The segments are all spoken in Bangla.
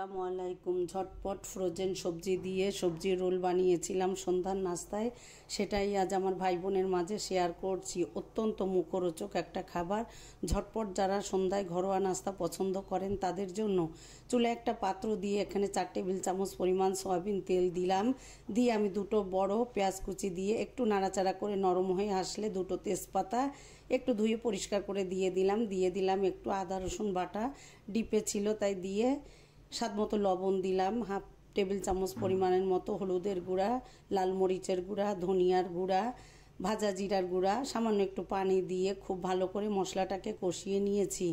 আসসালামু আলাইকুম। ঝটপট ফ্রোজেন সবজি দিয়ে সবজি রোল বানিয়েছিলাম সন্ধ্যার নাস্তায়। সেটাই আজ আমার ভাই বোনের মাঝে শেয়ার করছি। অত্যন্ত মুখরোচক একটা খাবার। ঝটপট যারা সন্ধ্যায় ঘরোয়া নাস্তা পছন্দ করেন তাদের জন্য চুলে একটা পাত্র দিয়ে এখানে 4 টেবিল চামচ পরিমাণ সয়াবিন তেল দিলাম। দিয়ে আমি দুটো বড় পেঁয়াজ কুচি দিয়ে একটু নাড়াচাড়া করে নরম হয়ে আসলে দুটো তেজপাতা একটু ধুয়ে পরিষ্কার করে দিয়ে দিলাম একটু আদা রসুন বাটা ডিপে ছিল তাই দিয়ে স্বাদ মতো লবণ দিলাম, হাফ টেবিল চামচ পরিমাণের মতো হলুদের গুঁড়া, লাল মরিচের গুঁড়া, ধনিয়ার গুঁড়া, ভাজা জিরার গুঁড়া, সামান্য একটু পানি দিয়ে খুব ভালো করে মশলাটাকে কষিয়ে নিয়েছি।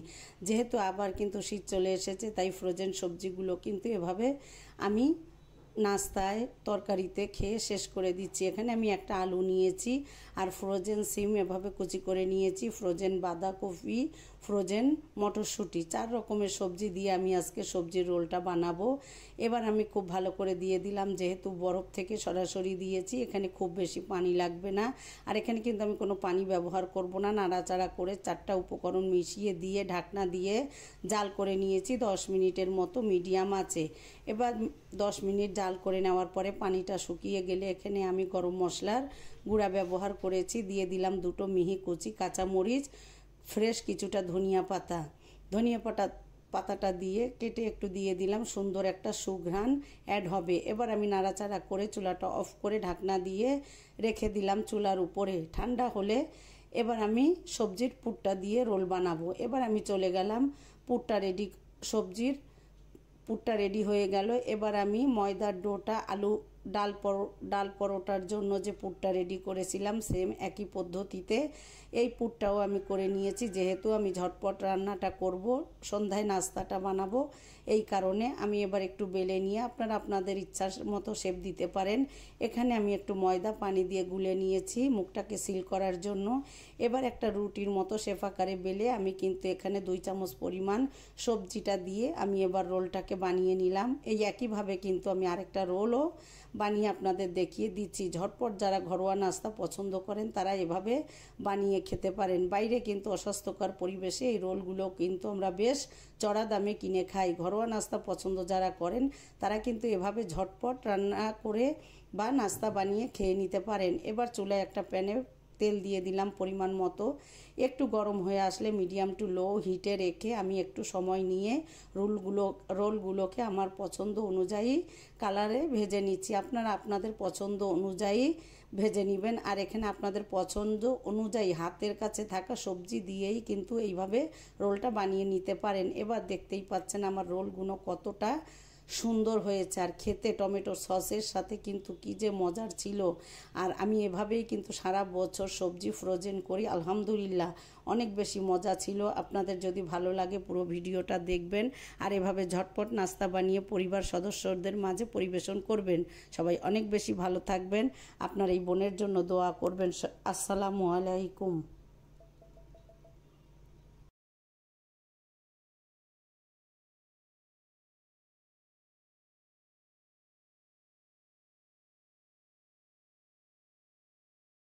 যেহেতু আবার কিন্তু শীত চলে এসেছে তাই ফ্রোজেন সবজিগুলো কিন্তু এভাবে আমি নাস্তায় তরকারিতে খেয়ে শেষ করে দিচ্ছি। এখানে আমি একটা আলু নিয়েছি আর ফ্রোজেন সিম এভাবে কুচি করে নিয়েছি, ফ্রোজেন বাঁধাকপি, ফ্রোজেন মটরশুঁটি, 4 রকমের সবজি দিয়ে আমি আজকে সবজির রোলটা বানাবো। এবার আমি খুব ভালো করে দিয়ে দিলাম, যেহেতু বরফ থেকে সরাসরি দিয়েছি এখানে খুব বেশি পানি লাগবে না। আর এখানে কিন্তু আমি কোনো পানি ব্যবহার করব না। নাড়াচাড়া করে 4টা উপকরণ মিশিয়ে দিয়ে ঢাকনা দিয়ে জাল করে নিয়েছি 10 মিনিটের মতো মিডিয়াম আঁচে। এবার 10 মিনিট জাল করে নেওয়ার পরে পানিটা শুকিয়ে গেলে এখানে আমি গরম মশলার গুঁড়া ব্যবহার করেছি। দিয়ে দিলাম দুটো মিহি কুচি কাঁচামরিচ, ফ্রেশ কিছুটা ধনিয়া পাতাটা দিয়ে কেটে একটু দিয়ে দিলাম, সুন্দর একটা সুঘ্রাণ অ্যাড হবে। এবার আমি নাড়াচাড়া করে চুলাটা অফ করে ঢাকনা দিয়ে রেখে দিলাম চুলার উপরে। ঠান্ডা হলে এবার আমি সবজির পুরটা দিয়ে রোল বানাবো। এবার আমি চলে গেলাম সবজির পুরটা রেডি হয়ে গেল। এবার আমি ময়দার ডোটা ডাল পরোটার জন্য যে পুরটা রেডি করেছিলাম সেম একই পদ্ধতিতে এই পুরটাও আমি করে নিয়েছি। যেহেতু আমি ঝটপট রান্নাটা করব, সন্ধ্যায় নাস্তাটা বানাবো, এই কারণে আমি এবার একটু বেলে নিয়ে আপনারা আপনাদের ইচ্ছার মতো শেপ দিতে পারেন। এখানে আমি একটু ময়দা পানি দিয়ে গুলে নিয়েছি মুখটাকে সিল করার জন্য। এবার একটা রুটির মতো শেপ আকারে বেলে আমি কিন্তু এখানে 2 চামচ পরিমাণ সবজিটা দিয়ে আমি এবার রোলটাকে বানিয়ে নিলাম। এই একইভাবে কিন্তু আমি আরেকটা রোলও বানিয়ে আপনাদের দেখিয়ে দিচ্ছি। ঝটপট যারা ঘরোয়া নাস্তা পছন্দ করেন তারা এভাবে বানিয়ে খেতে পারেন। বাইরে কিন্তু অস্বাস্থ্যকর পরিবেশে এই রোলগুলো কিন্তু আমরা বেশ চড়া দামে কিনে খাই। ঘরোয়া নাস্তা পছন্দ যারা করেন তারা কিন্তু এভাবে ঝটপট রান্না করে বা নাস্তা বানিয়ে খেয়ে নিতে পারেন। এবার চুলায় একটা প্যানে তেল দিয়ে দিলাম পরিমাণ মতো। একটু গরম হয়ে আসলে মিডিয়াম টু লো হিটে রেখে আমি একটু সময় নিয়ে রোলগুলোকে আমার পছন্দ অনুযায়ী কালারে ভেজে নিচ্ছি। আপনারা আপনাদের পছন্দ অনুযায়ী ভেজে নেবেন। আর এখানে আপনাদের পছন্দ অনুযায়ী হাতের কাছে থাকা সবজি দিয়েই কিন্তু এইভাবে রোলটা বানিয়ে নিতে পারেন। এবার দেখতেই পাচ্ছেন আমার রোলগুলো কতটা সুন্দর হয়েছে, আর খেতে টমেটো সসের সাথে কিন্তু কি যে মজার ছিল। আর আমি এভাবেই কিন্তু সারা বছর সবজি ফ্রোজেন করি, আলহামদুলিল্লাহ অনেক বেশি মজা ছিল। আপনাদের যদি ভালো লাগে পুরো ভিডিওটা দেখবেন আর এভাবে ঝটপট নাস্তা বানিয়ে পরিবার সদস্যদের মাঝে পরিবেশন করবেন। সবাই অনেক বেশি ভালো থাকবেন। আপনার এই বোনের জন্য দোয়া করবেন। আসসালামু আলাইকুম।